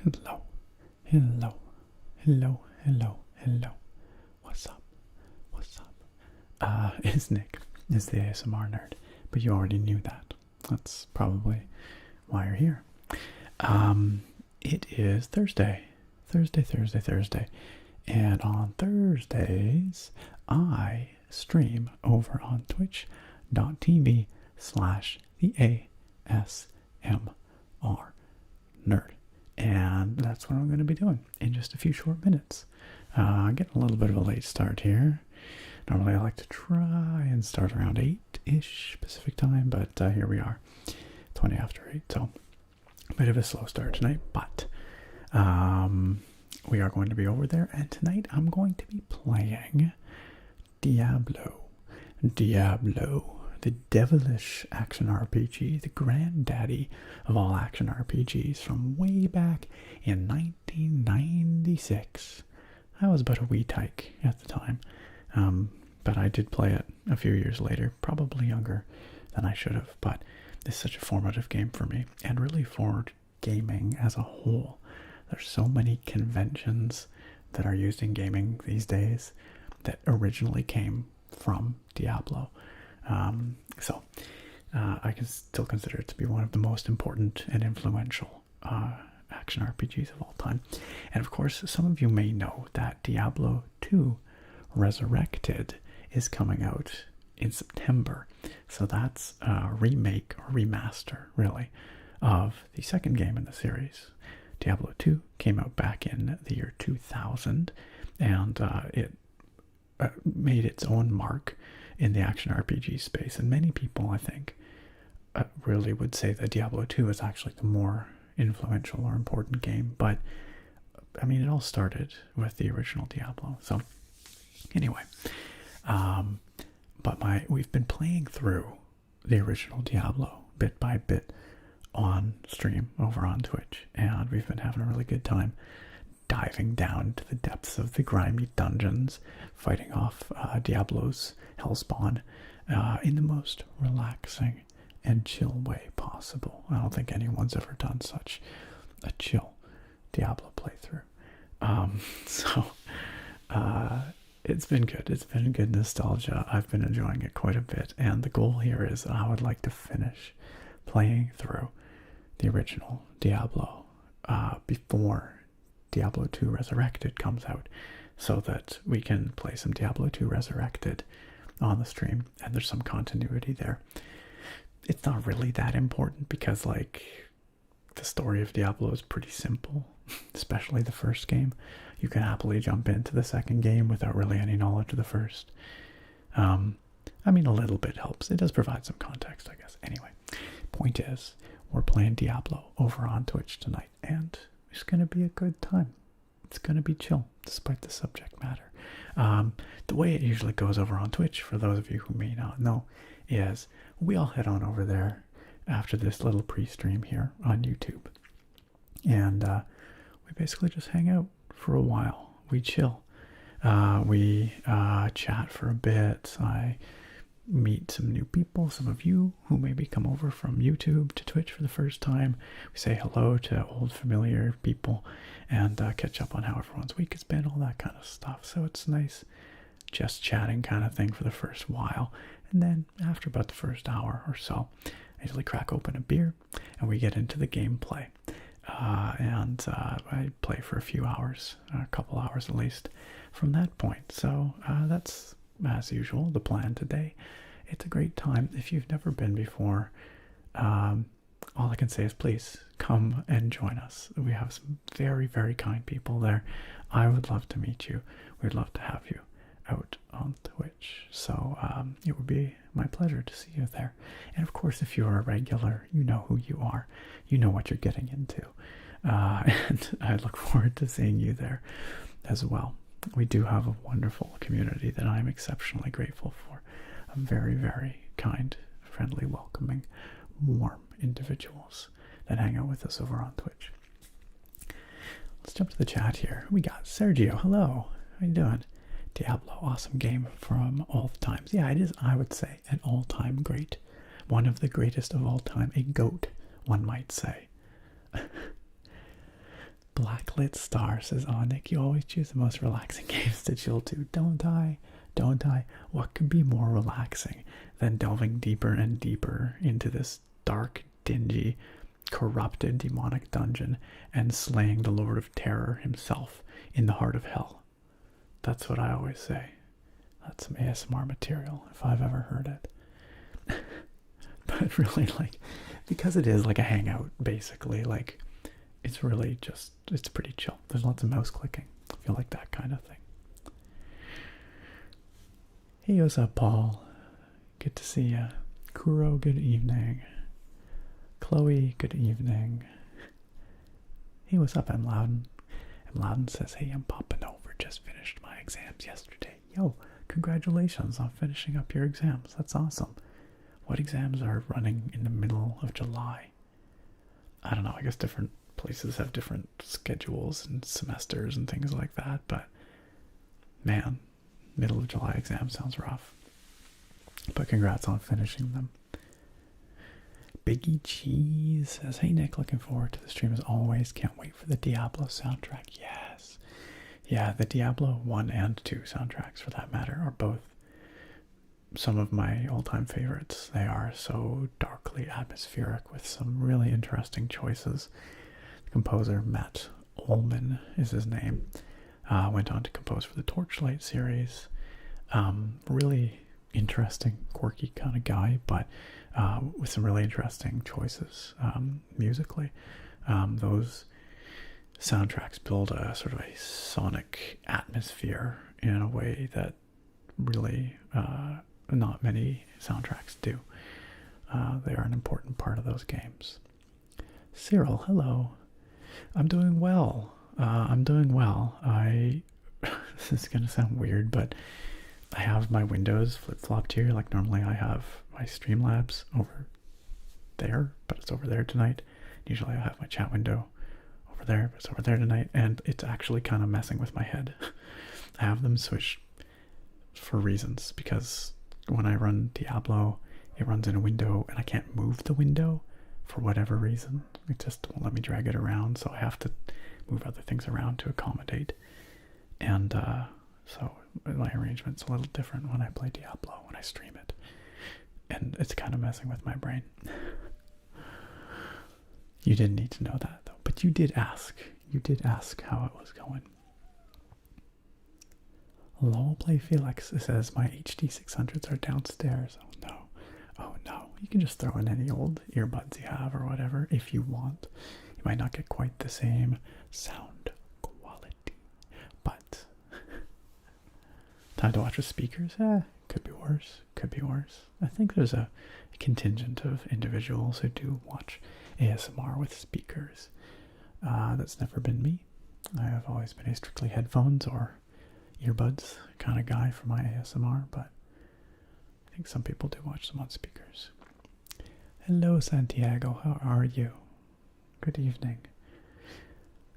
Hello, hello, hello, hello, hello. What's up? What's up? It's Nick. It's the ASMR nerd, but you already knew that. That's probably why you're here. It is Thursday. Thursday. And on Thursdays, I stream over on twitch.tv/the ASMR nerd. And that's what I'm going to be doing in just a few short minutes. Getting a little bit of a late start here. Normally I like to try and start around 8-ish Pacific time, but here we are, 20 after 8, so a bit of a slow start tonight, but we are going to be over there, and tonight I'm going to be playing Diablo, the devilish action RPG, the granddaddy of all action RPGs from way back in 1996. I was but a wee tyke at the time, but I did play it a few years later, probably younger than I should have, but it's such a formative game for me, and really for gaming as a whole. There's so many conventions that are used in gaming these days that originally came from Diablo. So I can still consider it to be one of the most important and influential action RPGs of all time. And of course, some of you may know that Diablo 2 Resurrected is coming out in September. So that's a remake or remaster, really, of the second game in the series. Diablo 2 came out back in the year 2000, and it made its own mark in the action RPG space, and many people, I think, really would say that Diablo 2 is actually the more influential or important game, but I mean, it all started with the original Diablo. So anyway, but we've been playing through the original Diablo bit by bit on stream over on Twitch, and we've been having a really good time diving down to the depths of the grimy dungeons, fighting off Diablo's hellspawn in the most relaxing and chill way possible. I don't think anyone's ever done such a chill Diablo playthrough. It's been good. It's been good nostalgia. I've been enjoying it quite a bit, and the goal here is I would like to finish playing through the original Diablo before Diablo 2 Resurrected comes out, so that we can play some Diablo 2 Resurrected on the stream, and there's some continuity there. It's not really that important because, like, the story of Diablo is pretty simple, especially the first game. You can happily jump into the second game without really any knowledge of the first. I mean, a little bit helps. It does provide some context, I guess. Anyway, point is, we're playing Diablo over on Twitch tonight, and it's going to be a good time. It's going to be chill, despite the subject matter. The way it usually goes over on Twitch, for those of you who may not know, is we all head on over there after this little pre-stream here on YouTube. And we basically just hang out for a while. We chill. We chat for a bit. I meet some new people, some of you who maybe come over from YouTube to Twitch for the first time. We say hello to old familiar people and catch up on how everyone's week has been, all that kind of stuff. So it's nice just chatting kind of thing for the first while. And then after about the first hour or so, I usually crack open a beer and we get into the gameplay. And I play for a few hours, a couple hours at least from that point. So that's, as usual, the plan today. It's a great time. If you've never been before, all I can say is please come and join us. We have some very, very kind people there. I would love to meet you. We'd love to have you out on Twitch. So it would be my pleasure to see you there. And of course, if you're a regular, you know who you are. You know what you're getting into. And I look forward to seeing you there as well. We do have a wonderful community that I'm exceptionally grateful for. Very, very kind, friendly, welcoming, warm individuals that hang out with us over on Twitch. Let's jump to the chat here. We got Sergio. Hello. How you doing? Diablo, awesome game from all the times. Yeah, it is, I would say, an all-time great. One of the greatest of all time. A GOAT, one might say. Backlit Star says, "Oh, Nick, you always choose the most relaxing games to chill to. Don't I? Don't I? What could be more relaxing than delving deeper and deeper into this dark, dingy, corrupted, demonic dungeon and slaying the Lord of Terror himself in the heart of hell?" That's what I always say. That's some ASMR material, if I've ever heard it. But really, like, because it is like a hangout, basically, like, it's really just, it's pretty chill. There's lots of mouse clicking. I feel like that kind of thing. Hey, what's up, Paul? Good to see ya. Kuro, good evening. Chloe, good evening. Hey, what's up, M. Loudon? M. Loudon says, "Hey, I'm popping over. Just finished my exams yesterday." Yo, congratulations on finishing up your exams. That's awesome. What exams are running in the middle of July? I don't know. I guess different places have different schedules and semesters and things like that. But, man, middle of July exam sounds rough. But congrats on finishing them. Biggie Cheese says, "Hey, Nick, looking forward to the stream as always. Can't wait for the Diablo soundtrack." Yes. Yeah, the Diablo 1 and 2 soundtracks, for that matter, are both some of my all-time favorites. They are so darkly atmospheric with some really interesting choices. The composer, Matt Ullman is his name, went on to compose for the Torchlight series. Really interesting, quirky kind of guy, but with some really interesting choices musically. Those soundtracks build a sort of a sonic atmosphere in a way that really not many soundtracks do. They are an important part of those games. Cyril, hello. I'm doing well. This is going to sound weird, but I have my windows flip-flopped here. Like, normally I have my Streamlabs over there, but it's over there tonight. Usually I have my chat window over there, but it's over there tonight, and it's actually kind of messing with my head. I have them switched for reasons, because when I run Diablo, it runs in a window, and I can't move the window for whatever reason. It just won't let me drag it around, so I have to move other things around to accommodate. And so my arrangement's a little different when I play Diablo, when I stream it. And it's kind of messing with my brain. You didn't need to know that, though. But you did ask. You did ask how it was going. Lol Play Felix says, "My HD 600s are downstairs." Oh no. Oh no. You can just throw in any old earbuds you have or whatever if you want. You might not get quite the same sound quality. But time to watch with speakers? Could be worse. Could be worse. I think there's a contingent of individuals who do watch ASMR with speakers. That's never been me. I have always been a strictly headphones or earbuds kind of guy for my ASMR, but I think some people do watch them on speakers. Hello, Santiago. How are you? Good evening.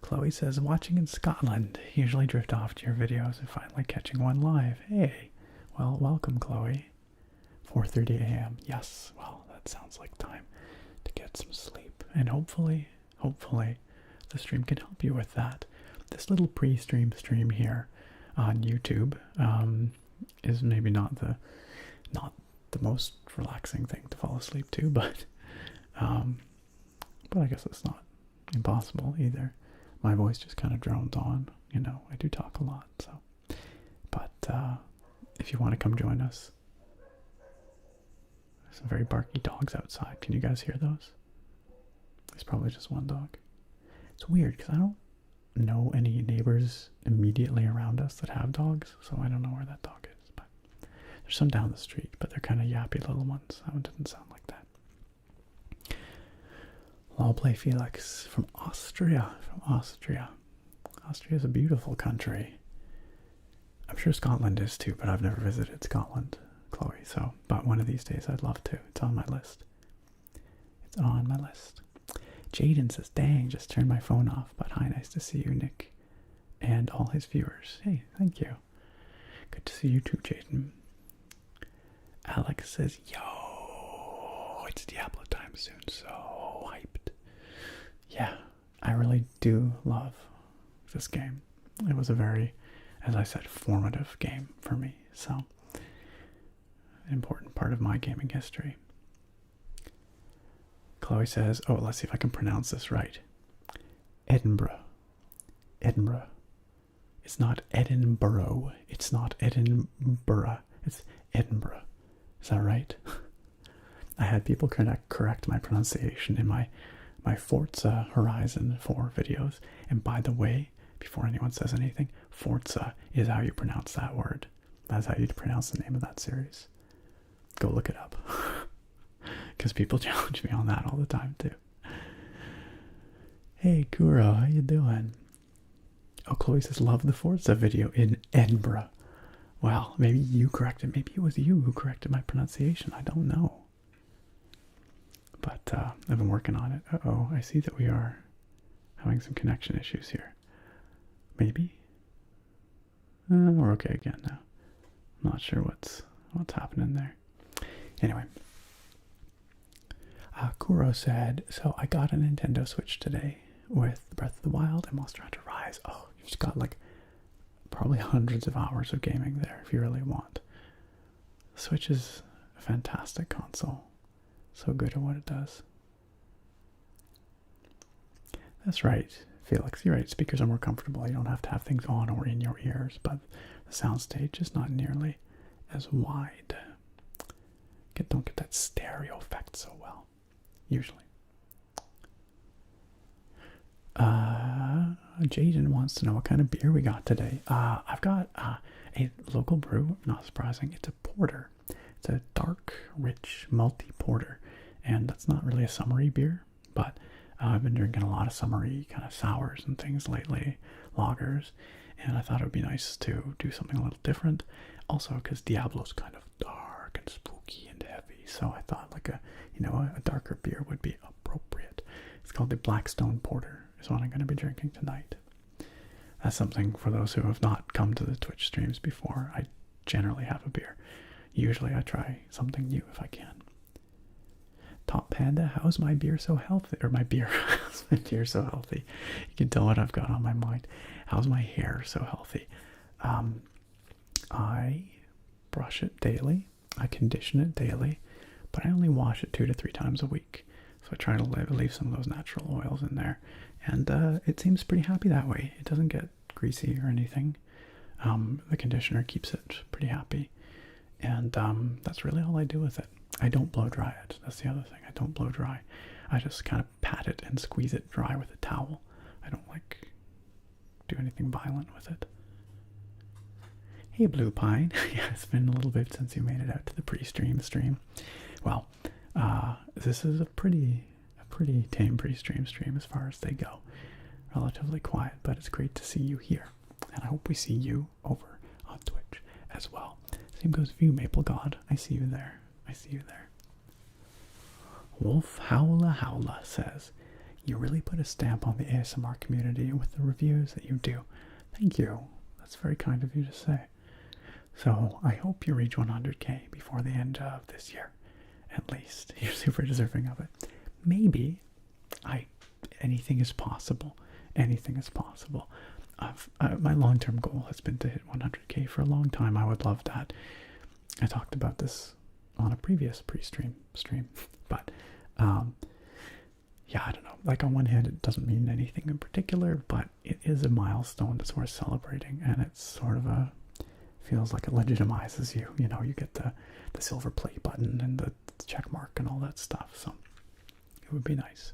Chloe says, "Watching in Scotland. Usually drift off to your videos and finally catching one live." Hey, well, welcome, Chloe. 4:30 a.m. Yes, well, that sounds like time to get some sleep. And hopefully, the stream can help you with that. This little pre-stream stream here on YouTube is maybe not the most relaxing thing to fall asleep to, but I guess it's not impossible either. My voice just kind of drones on, you know. I do talk a lot, so. But if you want to come join us, there's some very barky dogs outside. Can you guys hear those? There's probably just one dog. It's weird because I don't know any neighbors immediately around us that have dogs, so I don't know where that dog is. But there's some down the street, but they're kind of yappy little ones. That one didn't sound like that. I'll play Felix from Austria. Austria is a beautiful country. I'm sure Scotland is too, but I've never visited Scotland, Chloe. So, but one of these days I'd love to. It's on my list. It's on my list. Jaden says, "Dang, just turned my phone off. But hi, nice to see you, Nick, and all his viewers." Hey, thank you. Good to see you too, Jaden. Alex says, "Yo, it's Diablo time soon. So hyped." Yeah, I really do love this game. It was a very, as I said, formative game for me. So, an important part of my gaming history. Chloe says, oh, let's see if I can pronounce this right. Edinburgh. Edinburgh. It's not Edinburgh. It's not Edinburgh. It's Edinburgh. Is that right? I had people correct my pronunciation in my Forza Horizon 4 videos. And by the way, before anyone says anything, Forza is how you pronounce that word. That's how you pronounce the name of that series. Go look it up. Because people challenge me on that all the time too. Hey Kuro, how you doing? Oh, Chloe says, love the Forza video in Edinburgh. Well, maybe you corrected. Maybe it was you who corrected my pronunciation. I don't know. But I've been working on it. Uh-oh, I see that we are having some connection issues here. Maybe? We're okay again now. I'm not sure what's happening there. Anyway. Kuro said, so I got a Nintendo Switch today with Breath of the Wild and Monster Hunter Rise. Oh, you've just got like probably hundreds of hours of gaming there if you really want. The Switch is a fantastic console. So good at what it does. That's right, Felix. You're right. Speakers are more comfortable. You don't have to have things on or in your ears, but the soundstage is not nearly as wide. Don't get that stereo effect so well, usually. Jaden wants to know what kind of beer we got today. I've got a local brew, not surprising. It's a porter. It's a dark, rich, malty porter. And that's not really a summery beer, but I've been drinking a lot of summery kind of sours and things lately, lagers, and I thought it would be nice to do something a little different. Also, because Diablo's kind of dark and spooky and heavy, so I thought like a darker beer would be appropriate. It's called the Blackstone Porter, is what I'm going to be drinking tonight. That's something for those who have not come to the Twitch streams before. I generally have a beer. Usually I try something new if I can. Top Panda, how's my beer so healthy? Or my beer, how's my beer so healthy? You can tell what I've got on my mind. How's my hair so healthy? I brush it daily. I condition it daily. But I only wash it 2 to 3 times a week. So I try to leave some of those natural oils in there. And it seems pretty happy that way. It doesn't get greasy or anything. The conditioner keeps it pretty happy. And that's really all I do with it. I don't blow dry it. That's the other thing. I don't blow dry. I just kind of pat it and squeeze it dry with a towel. I don't do anything violent with it. Hey Blue Pine. Yeah, it's been a little bit since you made it out to the pre-stream stream. Well, this is a pretty tame pre-stream stream as far as they go. Relatively quiet, but it's great to see you here. And I hope we see you over on Twitch as well. Same goes for you, Maple God. I see you there. I see you there. Wolf Howla Howla says, you really put a stamp on the ASMR community with the reviews that you do. Thank you. That's very kind of you to say. So I hope you reach 100k before the end of this year. At least. You're super deserving of it. Maybe anything is possible. Anything is possible. My long-term goal has been to hit 100k for a long time. I would love that. I talked about this on a previous pre-stream stream, but yeah, I don't know. Like on one hand, it doesn't mean anything in particular, but it is a milestone that's worth celebrating, and it's sort of feels like it legitimizes you. You know, you get the silver play button and the check mark and all that stuff. So it would be nice.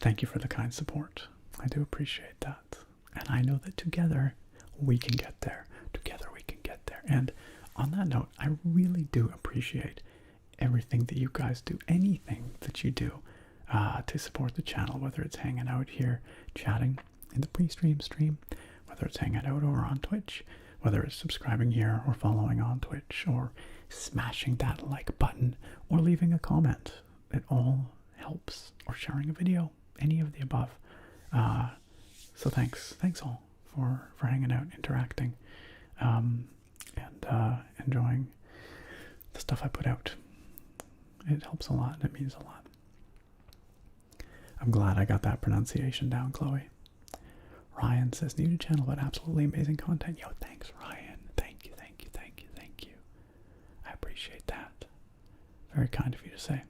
Thank you for the kind support. I do appreciate that. And I know that together we can get there. Together we can get there. And on that note, I really do appreciate everything that you guys do. Anything that you do to support the channel, whether it's hanging out here, chatting in the pre-stream stream, whether it's hanging out over on Twitch, whether it's subscribing here or following on Twitch, or smashing that like button, or leaving a comment. It all helps. Or sharing a video. Any of the above. So thanks all for hanging out, interacting, and enjoying the stuff I put out. It helps a lot, and it means a lot. I'm glad I got that pronunciation down, Chloe. Ryan says, new to channel, but absolutely amazing content. Yo, thanks, Ryan. Thank you, thank you, thank you, thank you. I appreciate that. Very kind of you to say.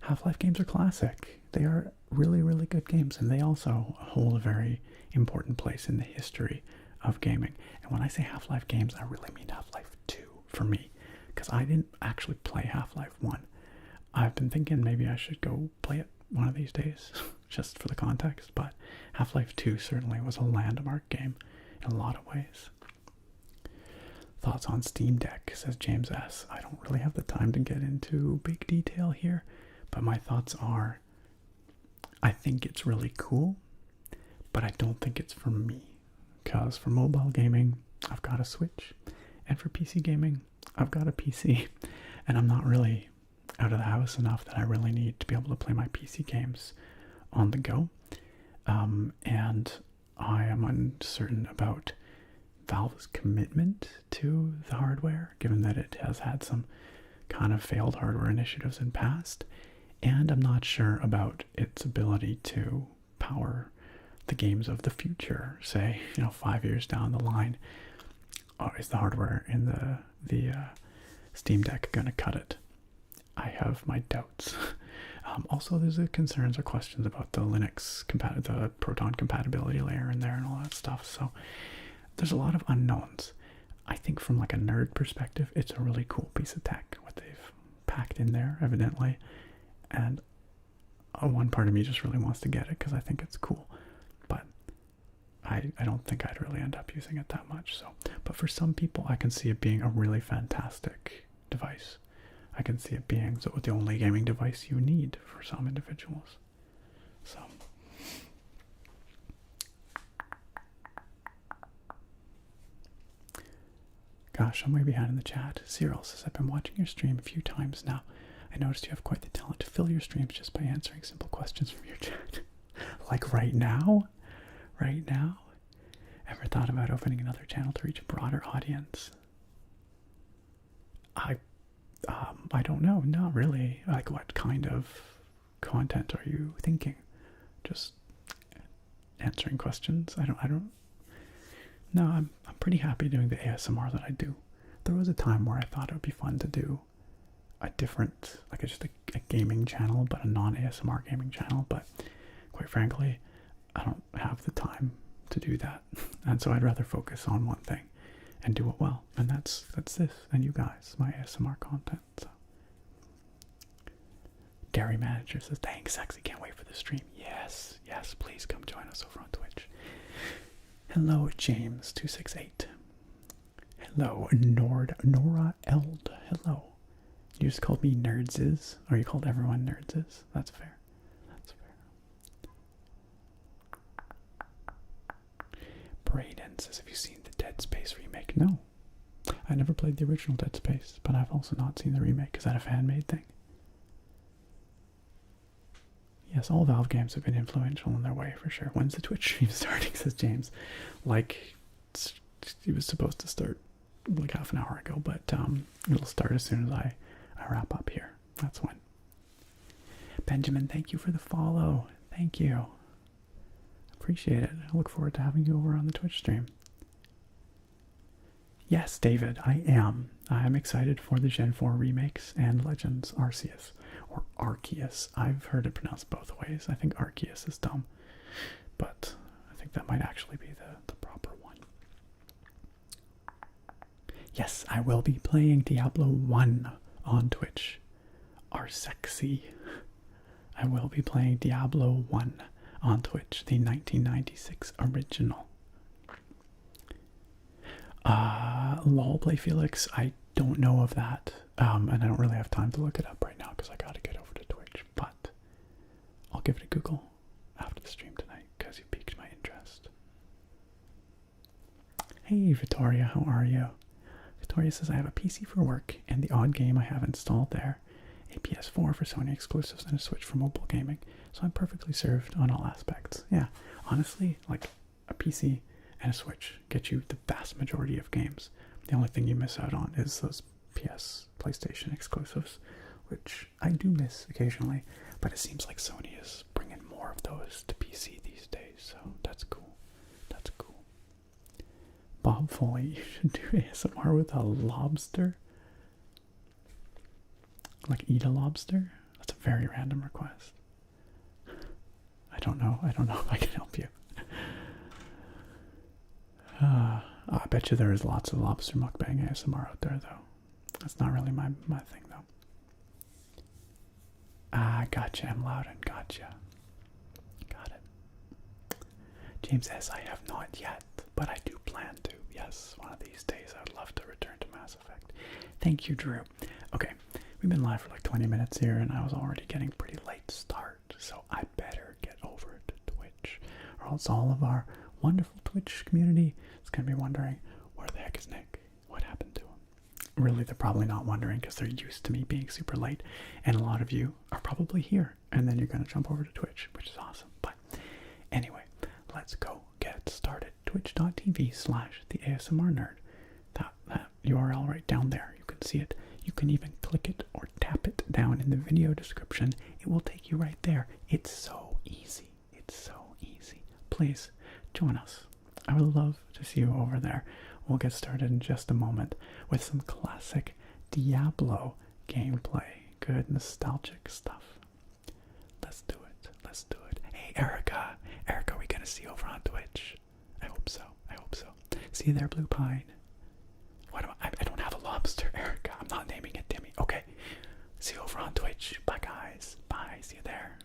Half-Life games are classic. They are really, really good games, and they also hold a very important place in the history of gaming. And when I say Half-Life games, I really mean Half-Life 2 for me, because I didn't actually play Half-Life 1. I've been thinking maybe I should go play it one of these days, just for the context, but Half-Life 2 certainly was a landmark game in a lot of ways. Thoughts on Steam Deck, says James S. I don't really have the time to get into big detail here, but my thoughts are, I think it's really cool, but I don't think it's for me. Because for mobile gaming, I've got a Switch, and for PC gaming, I've got a PC, and I'm not really out of the house enough that I really need to be able to play my PC games on the go. And I am uncertain about Valve's commitment to the hardware, given that it has had some kind of failed hardware initiatives in past, and I'm not sure about its ability to power the games of the future. Say, 5 years down the line, is the hardware in the Steam Deck going to cut it? I have my doubts. Also, there's concerns or questions about the the Proton compatibility layer in there and all that stuff. So there's a lot of unknowns. I think from like a nerd perspective, it's a really cool piece of tech, what they've packed in there, evidently. And one part of me just really wants to get it because I think it's cool. But I don't think I'd really end up using it that much. So, but for some people, I can see it being a really fantastic device. I can see it being the only gaming device you need for some individuals. So, gosh, I'm way behind in the chat. Cyril says, I've been watching your stream a few times now. I noticed you have quite the talent to fill your streams just by answering simple questions from your chat. Like right now? Right now? Ever thought about opening another channel to reach a broader audience? I don't know. Not really. Like, what kind of content are you thinking? Just answering questions? I don't. No, I'm pretty happy doing the ASMR that I do. There was a time where I thought it would be fun to do a different, like just a gaming channel, but a non-ASMR gaming channel. But quite frankly, I don't have the time to do that, and so I'd rather focus on one thing and do it well. And that's this and you guys, my ASMR content. So. Gary Manager says, thanks, sexy, can't wait for the stream. Yes, please come join us over on Twitch. Hello, James268. Hello, Nora Eld. Hello. You just called me Nerdses, or you called everyone Nerdses. That's fair. That's fair. Brayden says, have you seen the Dead Space remake? No. I never played the original Dead Space, but I've also not seen the remake. Is that a fan-made thing? Yes, all Valve games have been influential in their way, for sure. When's the Twitch stream starting, says James. Like, it was supposed to start like half an hour ago, but it'll start as soon as I wrap up here. That's when. Benjamin, thank you for the follow. Thank you. Appreciate it. I look forward to having you over on the Twitch stream. Yes, David, I am. I'm excited for the Gen 4 remakes and Legends Arceus. Or Arceus. I've heard it pronounced both ways. I think Arceus is dumb. But I think that might actually be the proper one. Yes, I will be playing Diablo 1 on Twitch. Sexy. I will be playing Diablo 1 on Twitch, the 1996 original. LOL Play Felix, I don't know of that, and I don't really have time to look it up right now because I gotta get over to Twitch, but I'll give it a Google after the stream tonight because you piqued my interest. Hey Victoria, how are you? Victoria says, I have a PC for work and the odd game I have installed there, a PS4 for Sony exclusives and a Switch for mobile gaming, so I'm perfectly served on all aspects. Yeah, honestly, like a PC and a Switch get you the vast majority of games. The only thing you miss out on is those PlayStation exclusives, which I do miss occasionally, but it seems like Sony is bringing more of those to PC these That's cool. That's cool. Bob Foley, you should do ASMR with a lobster? Like eat a lobster? That's a very random request. I don't know if I can help you. I bet you there is lots of lobster mukbang ASMR out there, though. That's not really my thing, though. Ah, gotcha, M. Loudon, gotcha. Got it. James says, I have not yet, but I do plan to. Yes, one of these days I would love to return to Mass Effect. Thank you, Drew. Okay, we've been live for like 20 minutes here, and I was already getting a pretty late start, so I better get over to Twitch, or else all of our wonderful Twitch community is going to be wondering, where the heck is Nick? What happened to him? Really, they're probably not wondering because they're used to me being super late, and a lot of you are probably here, and then you're going to jump over to Twitch, which is awesome. But anyway, let's go get started. Twitch.tv/theASMRnerd. That URL right down there. You can see it. You can even click it or tap it down in the video description. It will take you right there. It's so easy. It's so easy. Please join us. I would love to see you over there. We'll get started in just a moment with some classic Diablo gameplay. Good nostalgic stuff. Let's do it. Let's do it. Hey, Erica. Erica, we gonna see you over on Twitch? I hope so. I hope so. See you there, Blue Pine. What am I don't have a lobster, Erica. I'm not naming it Timmy. Okay. See you over on Twitch. Bye, guys. Bye. See you there.